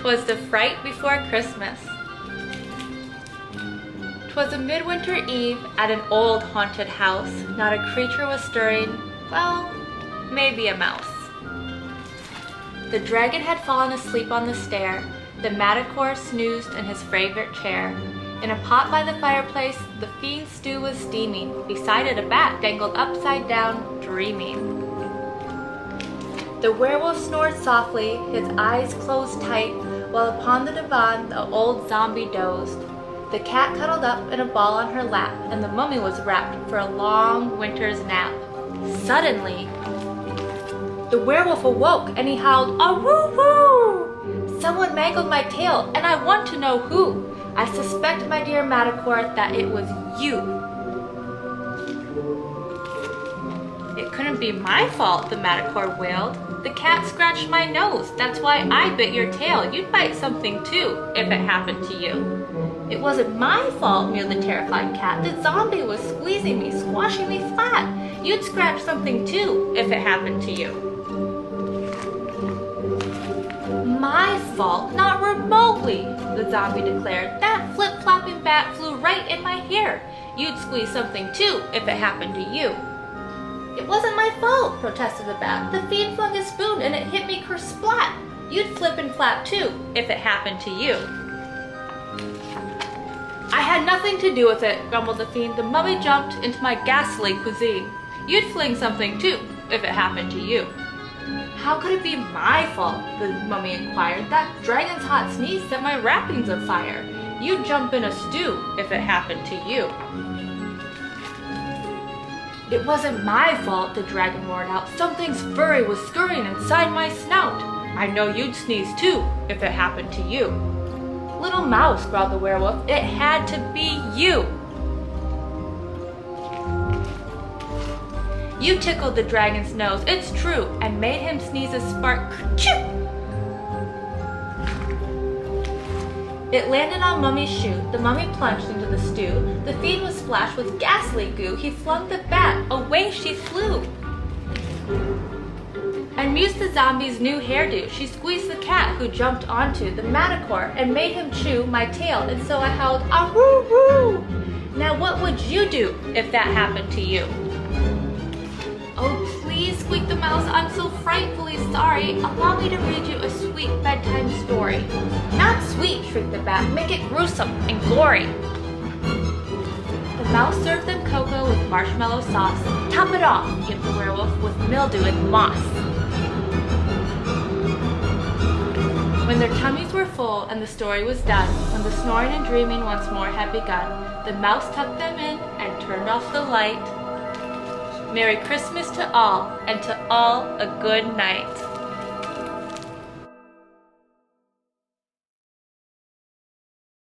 'Twas the fright before Christmas. 'Twas a midwinter eve at an old haunted house. Not a creature was stirring, well, maybe a mouse. The dragon had fallen asleep on the stair. The manticore snoozed in his favorite chair. In a pot by the fireplace, the fiend's stew was steaming. Beside it a bat dangled upside down, dreaming. The werewolf snored softly, his eyes closed tight, while upon the divan the old zombie dozed. The cat cuddled up in a ball on her lap, and the mummy was wrapped for a long winter's nap. Suddenly, the werewolf awoke, and he howled, "Aroo-roo! Someone mangled my tail, and I want to know who. I suspect, my dear manticore, that it was you." "It couldn't be my fault," the manticore wailed. "The cat scratched my nose. That's why I bit your tail. You'd bite something too, if it happened to you." "It wasn't my fault," mewed the terrified cat. "The zombie was squeezing me, squashing me flat. You'd scratch something too, if it happened to you." "My fault? Not remotely," the zombie declared. "That flip-flopping bat flew right in my hair. You'd squeeze something too, if it happened to you." "It wasn't my fault," protested the bat. "The fiend flung his spoon and it hit me kersplat. You'd flip and flap too, if it happened to you." "I had nothing to do with it," grumbled the fiend. "The mummy jumped into my ghastly cuisine. You'd fling something too, if it happened to you." "How could it be my fault?" the mummy inquired. "That dragon's hot sneeze set my wrappings afire. You'd jump in a stew, if it happened to you." "It wasn't my fault," the dragon roared out. "Something's furry was scurrying inside my snout. I know you'd sneeze too, if it happened to you." "Little mouse," growled the werewolf, "it had to be you." "You tickled the dragon's nose, it's true, and made him sneeze a spark. Kerchoo!" It landed on Mummy's shoe. The mummy plunged into the stew. The fiend was splashed with ghastly goo. He flung the bat. Away she flew. And mused the zombie's new hairdo. She squeezed the cat who jumped onto the manticore and made him chew my tail, and so I howled, "Aroo-roo!" Now what would you do if that happened to you? "Oh, please," squeaked the mouse, "I'm so frightfully sorry. Allow me to read you a sweet bedtime story." "Not sweet," shrieked the bat. "Make it gruesome and gory." The mouse served them cocoa with marshmallow sauce. "Top it off," yipped the werewolf, "with mildew and moss." When their tummies were full and the story was done, when the snoring and dreaming once more had begun, the mouse tucked them in and turned off the light. Merry Christmas to all, and to all a good night.